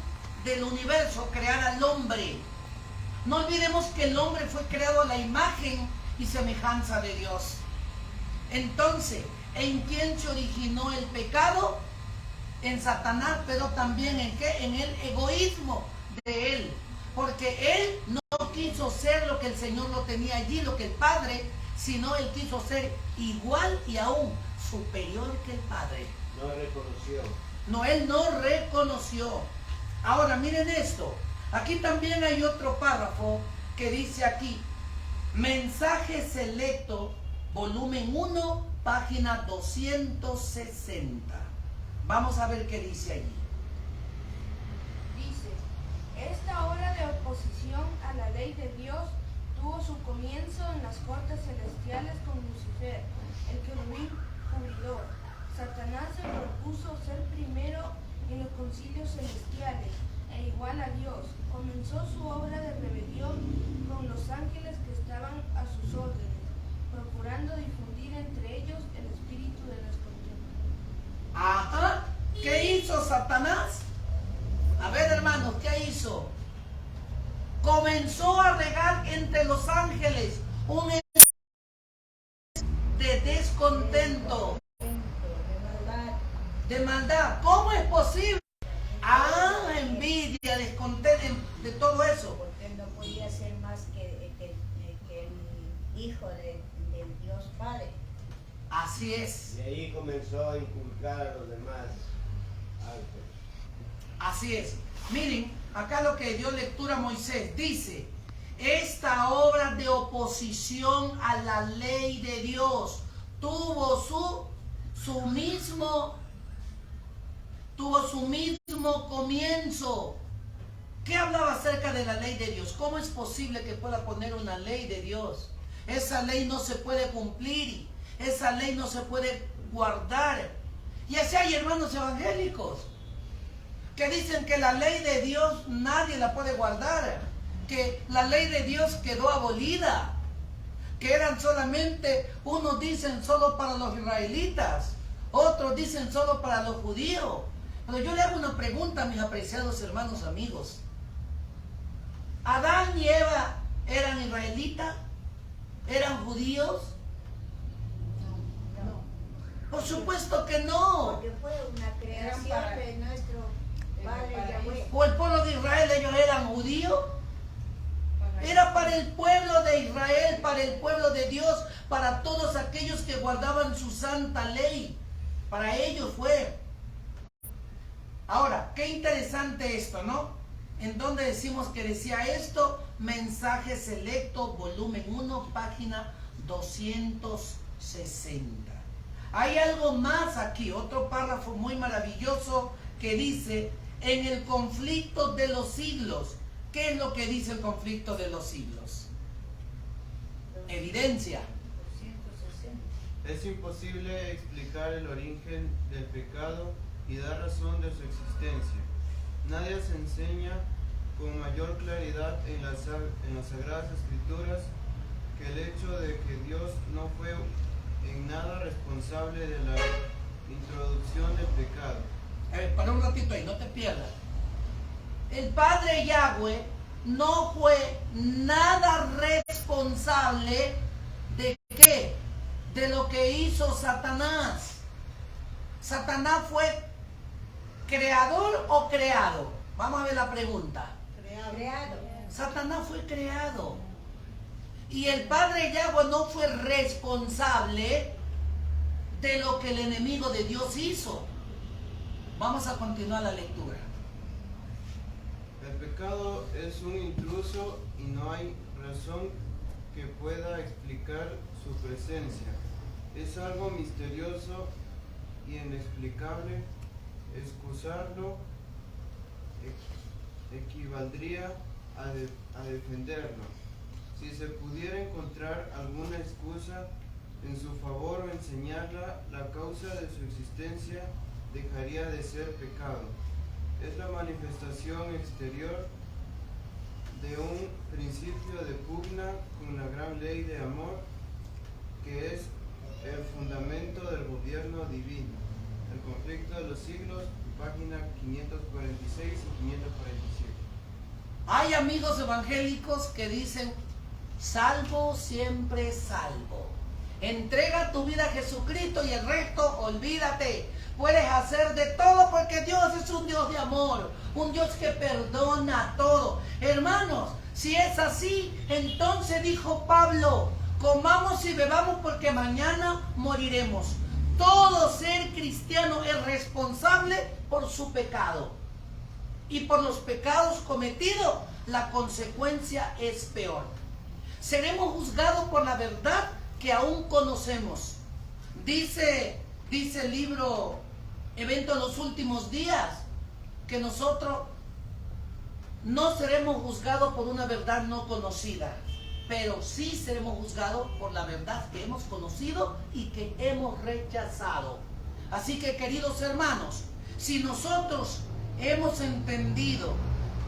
del universo crear al hombre. No olvidemos que el hombre fue creado a la imagen y semejanza de Dios. Entonces, ¿en quién se originó el pecado? En Satanás, pero también ¿en qué? En el egoísmo de él. Porque él no quiso ser lo que el Señor lo tenía allí, lo que el Padre, sino él quiso ser igual y aún superior que el Padre. No reconoció. No, él no reconoció. Ahora, miren esto. Aquí también hay otro párrafo que dice aquí, mensaje selecto, volumen 1, página 260. Vamos a ver qué dice allí. Dice, esta obra de oposición a la ley de Dios tuvo su comienzo en las cortes celestiales con Lucifer, el querubín cubridor. Satanás se propuso ser primero en los concilios celestiales e igual a Dios. Comenzó su obra de rebelión con los ángeles que estaban a sus órdenes, procurando difundir entre ellos el espíritu de descontento. Ajá. ¿Qué hizo Satanás? A ver, hermanos, ¿qué hizo? Comenzó a regar entre los ángeles un de descontento, de maldad. ¿Cómo es posible? Ah, envidia, descontento, de todo eso. Porque no podía ser más que el hijo del Dios Padre. Así es. Y ahí comenzó a inculcar a los demás ángeles. Así es. Miren, acá lo que dio lectura a Moisés dice, esta obra de oposición a la ley de Dios tuvo su mismo comienzo. ¿Qué hablaba acerca de la ley de Dios? ¿Cómo es posible que pueda poner una ley de Dios? Esa ley no se puede cumplir, esa ley no se puede guardar. Y así hay hermanos evangélicos que dicen que la ley de Dios nadie la puede guardar, que la ley de Dios quedó abolida, que eran solamente, unos dicen solo para los israelitas, otros dicen solo para los judíos. Pero yo le hago una pregunta a mis apreciados hermanos amigos. ¿Adán y Eva eran israelitas? ¿Eran judíos? No. Por supuesto que no. Porque fue una creación de nuestro Padre Yahweh. ¿O el pueblo de Israel ellos eran judíos? Era para el pueblo de Israel, para el pueblo de Dios, para todos aquellos que guardaban su santa ley. Para ellos fue. Ahora, qué interesante esto, ¿no? En donde decimos que decía esto, mensaje selecto, volumen 1, página 260. Hay algo más aquí, otro párrafo muy maravilloso que dice, en el conflicto de los siglos. ¿Qué es lo que dice el conflicto de los siglos? Evidencia. 160. Es imposible explicar el origen del pecado y dar razón de su existencia. Nadie se enseña con mayor claridad en las Sagradas Escrituras que el hecho de que Dios no fue en nada responsable de la introducción del pecado. Para un ratito ahí, no te pierdas. El Padre Yahweh no fue nada responsable de ¿qué? De lo que hizo Satanás. ¿Satanás fue creador o creado? Vamos a ver la pregunta. Creado. Satanás fue creado. Y el Padre Yahweh no fue responsable de lo que el enemigo de Dios hizo. Vamos a continuar la lectura. El pecado es un intruso y no hay razón que pueda explicar su presencia. Es algo misterioso y inexplicable. Excusarlo equivaldría a defenderlo. Si se pudiera encontrar alguna excusa en su favor o enseñarla, la causa de su existencia dejaría de ser pecado. Es la manifestación exterior de un principio de pugna con la gran ley de amor que es el fundamento del gobierno divino. El conflicto de los siglos, página 546 y 547. Hay amigos evangélicos que dicen, salvo, siempre salvo. Entrega tu vida a Jesucristo y el resto olvídate. Puedes hacer de todo porque Dios es un Dios de amor, un Dios que perdona todo. Hermanos, si es así, entonces dijo Pablo, comamos y bebamos porque mañana moriremos. Todo ser cristiano es responsable por su pecado. Y por los pecados cometidos, la consecuencia es peor. Seremos juzgados por la verdad que aún conocemos. Dice el libro Evento en los Últimos Días, que nosotros no seremos juzgados por una verdad no conocida, pero sí seremos juzgados por la verdad que hemos conocido y que hemos rechazado. Así que, queridos hermanos, si nosotros hemos entendido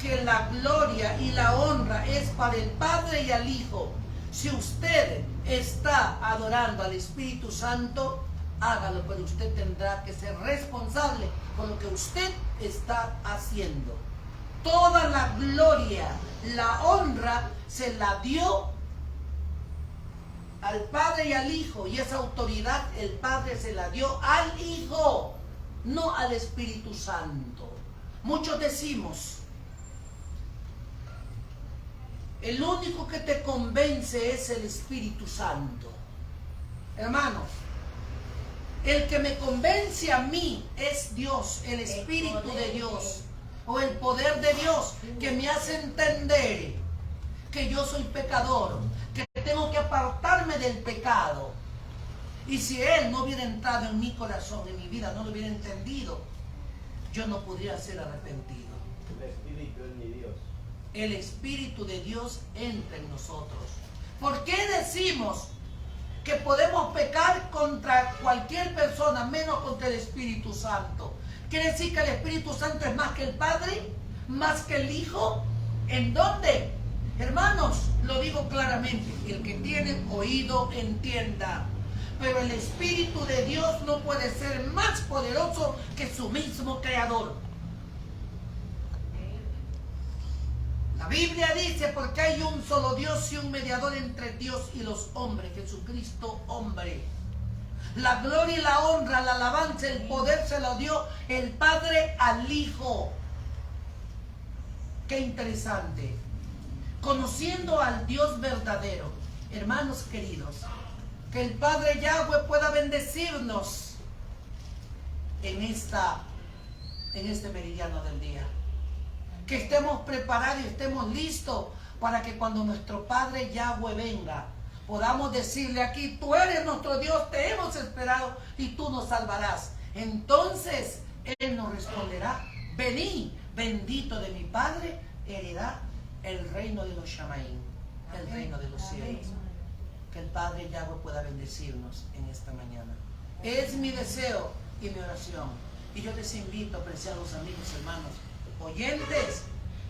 que la gloria y la honra es para el Padre y al Hijo, si usted está adorando al Espíritu Santo, hágalo, pero usted tendrá que ser responsable con lo que usted está haciendo. Toda la gloria, la honra se la dio al Padre y al Hijo, y esa autoridad el Padre se la dio al Hijo, no al Espíritu Santo. Muchos decimos, el único que te convence es el Espíritu Santo. Hermanos, el que me convence a mí es Dios, el Espíritu de Dios, o el poder de Dios, que me hace entender que yo soy pecador, que tengo que apartarme del pecado. Y si Él no hubiera entrado en mi corazón, en mi vida, no lo hubiera entendido, yo no podría ser arrepentido. El Espíritu es mi Dios. El Espíritu de Dios entra en nosotros. ¿Por qué decimos que podemos pecar contra cualquier persona, menos contra el Espíritu Santo? ¿Quiere decir que el Espíritu Santo es más que el Padre? ¿Más que el Hijo? ¿En dónde? Hermanos, lo digo claramente, el que tiene oído entienda. Pero el Espíritu de Dios no puede ser más poderoso que su mismo Creador. La Biblia dice, porque hay un solo Dios y un mediador entre Dios y los hombres, Jesucristo hombre. La gloria y la honra, la alabanza, el poder se lo dio el Padre al Hijo. Qué interesante. Conociendo al Dios verdadero, hermanos queridos, que el Padre Yahweh pueda bendecirnos en este meridiano del día. Que estemos preparados y estemos listos para que cuando nuestro Padre Yahweh venga, podamos decirle aquí, tú eres nuestro Dios, te hemos esperado y tú nos salvarás. Entonces Él nos responderá, venid, bendito de mi Padre, heredad el reino de los Shamaim, el reino de los cielos. Que el Padre Yahweh pueda bendecirnos en esta mañana. Es mi deseo y mi oración. Y yo les invito, apreciados amigos, hermanos, oyentes,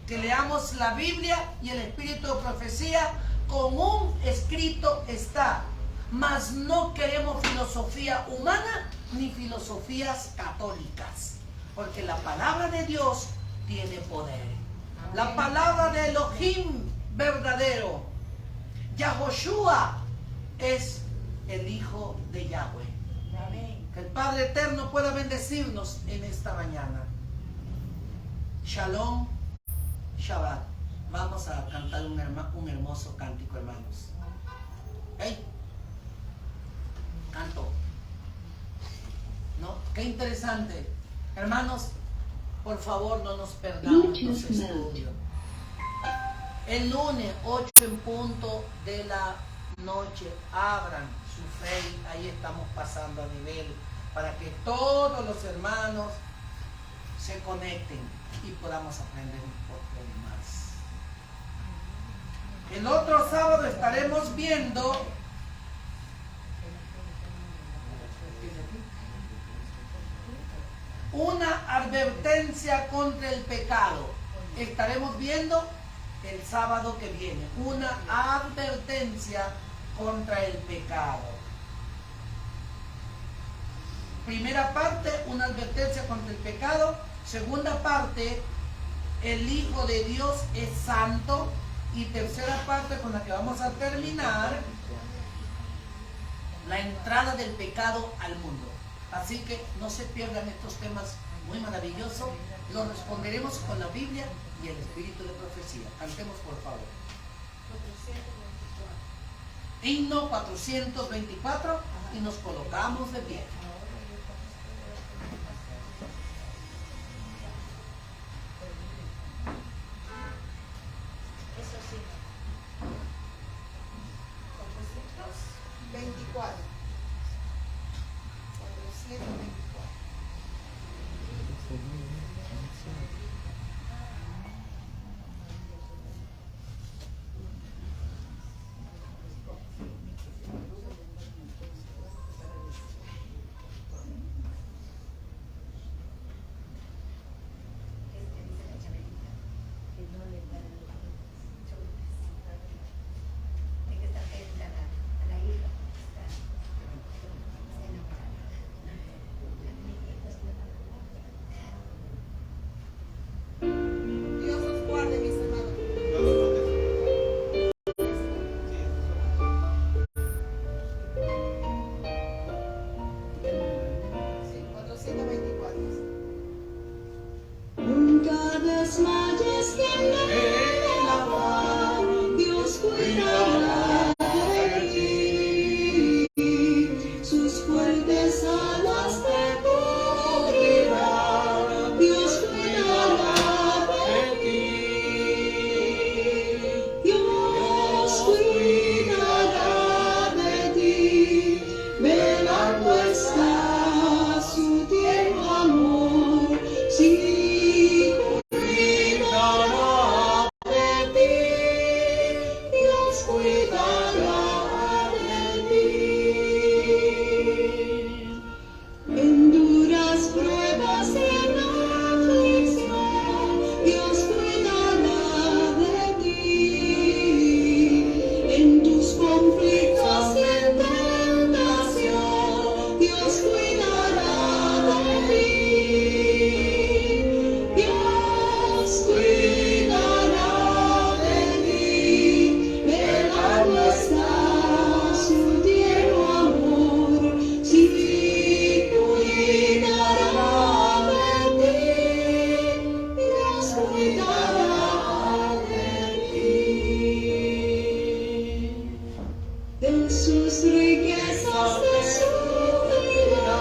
que leamos la Biblia y el espíritu de profecía con un escrito está. Mas no queremos filosofía humana ni filosofías católicas, porque la palabra de Dios tiene poder. La palabra de Elohim verdadero, Yahoshua, es el Hijo de Yahweh. Que el Padre Eterno pueda bendecirnos en esta mañana. Shalom, Shabbat. vamos a cantar un hermoso cántico, hermanos. ¿Ok? Canto. ¿No? Qué interesante. Hermanos, por favor, no nos perdamos los estudios. El lunes, 8 en punto de la noche, abran su fe. Ahí estamos pasando a nivel para que todos los hermanos se conecten y podamos aprender un poco más. El otro sábado estaremos viendo una advertencia contra el pecado. Estaremos viendo el sábado que viene una advertencia contra el pecado. Primera parte, una advertencia contra el pecado. Segunda parte, el Hijo de Dios es santo. Y tercera parte, con la que vamos a terminar, la entrada del pecado al mundo. Así que no se pierdan estos temas muy maravillosos. Los responderemos con la Biblia y el espíritu de profecía. Cantemos, por favor. 424. Himno 424 y nos colocamos de pie. Eso sí. 424. 424. Dios os guarde, mis hermanos. Sí, 424. Nunca desmayes en la paz, Dios cuidará de ti, sus fuertes alas te cubrirán, Dios cuidará de ti, Dios cuidará de ti, velando está su tierno amor, sí. De sus riquezas te suplirá,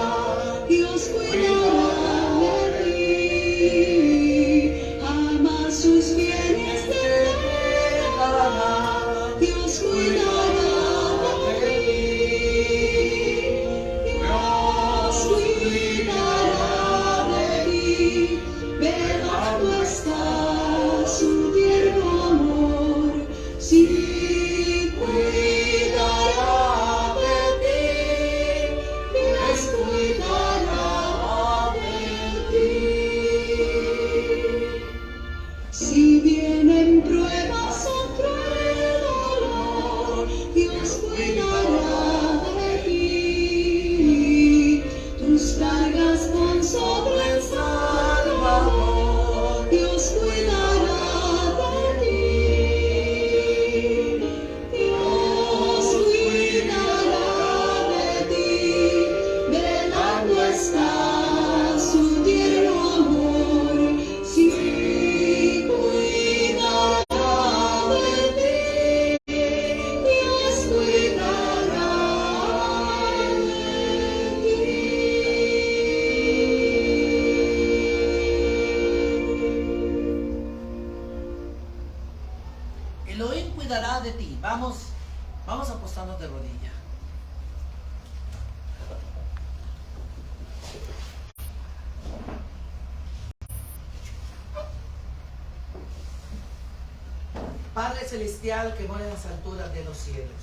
Padre Celestial que mora en las alturas de los cielos,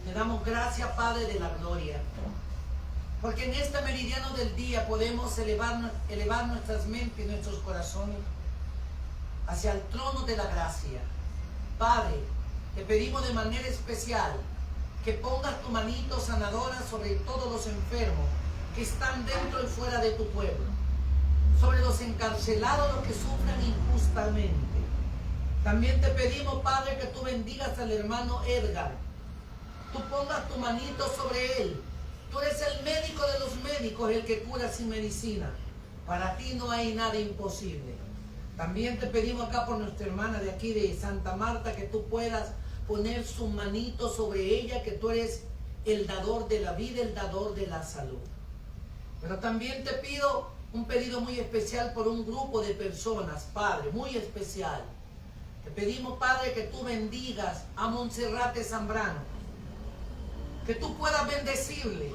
le damos gracias, Padre de la gloria, porque en este meridiano del día podemos elevar nuestras mentes y nuestros corazones hacia el trono de la gracia. Padre, te pedimos de manera especial que pongas tu manito sanadora sobre todos los enfermos que están dentro y fuera de tu pueblo, sobre los encarcelados, los que sufren injustamente. También te pedimos, Padre, que tú bendigas al hermano Edgar. Tú pongas tu manito sobre él. Tú eres el médico de los médicos, el que cura sin medicina. Para ti no hay nada imposible. También te pedimos acá por nuestra hermana de aquí de Santa Marta, que tú puedas poner su manito sobre ella, que tú eres el dador de la vida, el dador de la salud. Pero también te pido un pedido muy especial por un grupo de personas, Padre, muy especial. Te pedimos, Padre, que tú bendigas a Monserrate Zambrano, que tú puedas bendecirle,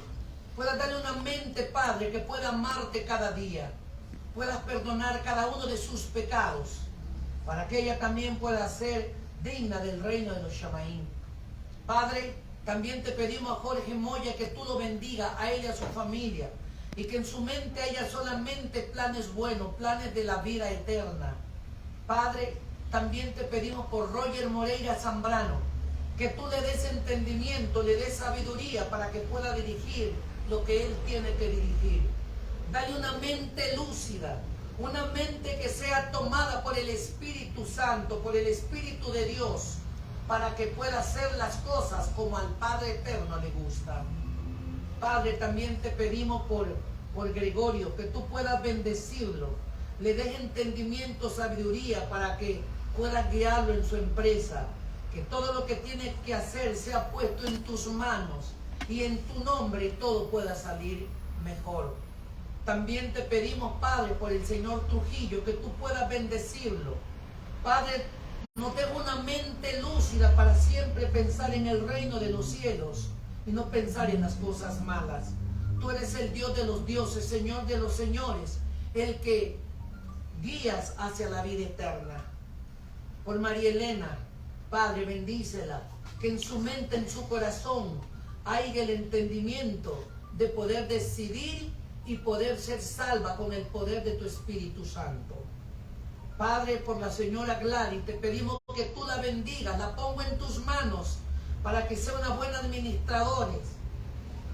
puedas darle una mente, Padre, que pueda amarte cada día, puedas perdonar cada uno de sus pecados, para que ella también pueda ser digna del reino de los Shamaín. Padre, también te pedimos a Jorge Moya que tú lo bendiga, a él y a su familia, y que en su mente haya solamente planes buenos, planes de la vida eterna. Padre, también te pedimos por Roger Moreira Zambrano, que tú le des entendimiento, le des sabiduría para que pueda dirigir lo que él tiene que dirigir. Dale una mente lúcida, una mente que sea tomada por el Espíritu Santo, por el Espíritu de Dios, para que pueda hacer las cosas como al Padre Eterno le gusta. Padre, también te pedimos por Gregorio, que tú puedas bendecirlo, le des entendimiento, sabiduría, para que puedas guiarlo en su empresa, que todo lo que tiene que hacer sea puesto en tus manos y en tu nombre todo pueda salir mejor. También te pedimos, Padre, por el señor Trujillo, que tú puedas bendecirlo. Padre, nos dé una mente lúcida para siempre pensar en el reino de los cielos y no pensar en las cosas malas. Tú eres el Dios de los dioses, Señor de los señores, el que guías hacia la vida eterna. Por María Elena, Padre, bendícela, que en su mente, en su corazón, haya el entendimiento de poder decidir y poder ser salva con el poder de tu Espíritu Santo. Padre, por la señora Gladys, te pedimos que tú la bendigas, la pongo en tus manos para que sea una buena administradora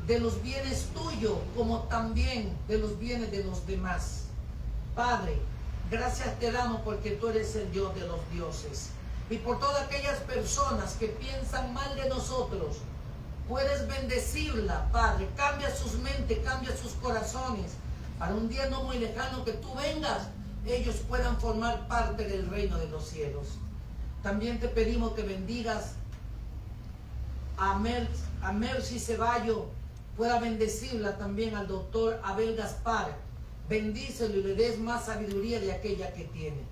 de los bienes tuyos como también de los bienes de los demás. Padre, gracias te damos porque tú eres el Dios de los dioses. Y por todas aquellas personas que piensan mal de nosotros, puedes bendecirla, Padre. Cambia sus mentes, cambia sus corazones. Para un día no muy lejano que tú vengas, ellos puedan formar parte del reino de los cielos. También te pedimos que bendigas a Mercy Ceballo, pueda bendecirla también al doctor Abel Gaspar. Bendícelo y le des más sabiduría de aquella que tiene.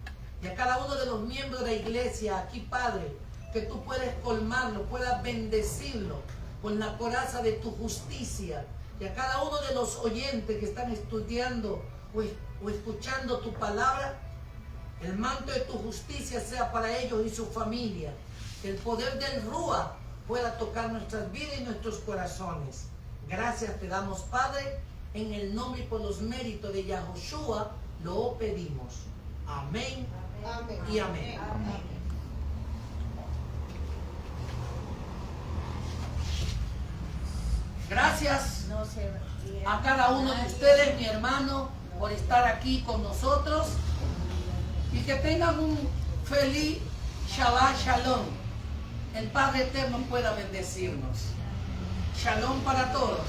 Y a cada uno de los miembros de la iglesia aquí, Padre, que tú puedes colmarlo, puedas bendecirlo con la coraza de tu justicia. Y a cada uno de los oyentes que están estudiando o escuchando tu palabra, el manto de tu justicia sea para ellos y su familia. Que el poder del Rúa pueda tocar nuestras vidas y nuestros corazones. Gracias te damos, Padre, en el nombre y por los méritos de Yahushua lo pedimos. Amén, amén y amén. Amén. Gracias a cada uno de ustedes, mi hermano, por estar aquí con nosotros y que tengan un feliz Shabbat Shalom. El Padre Eterno pueda bendecirnos. Shalom para todos.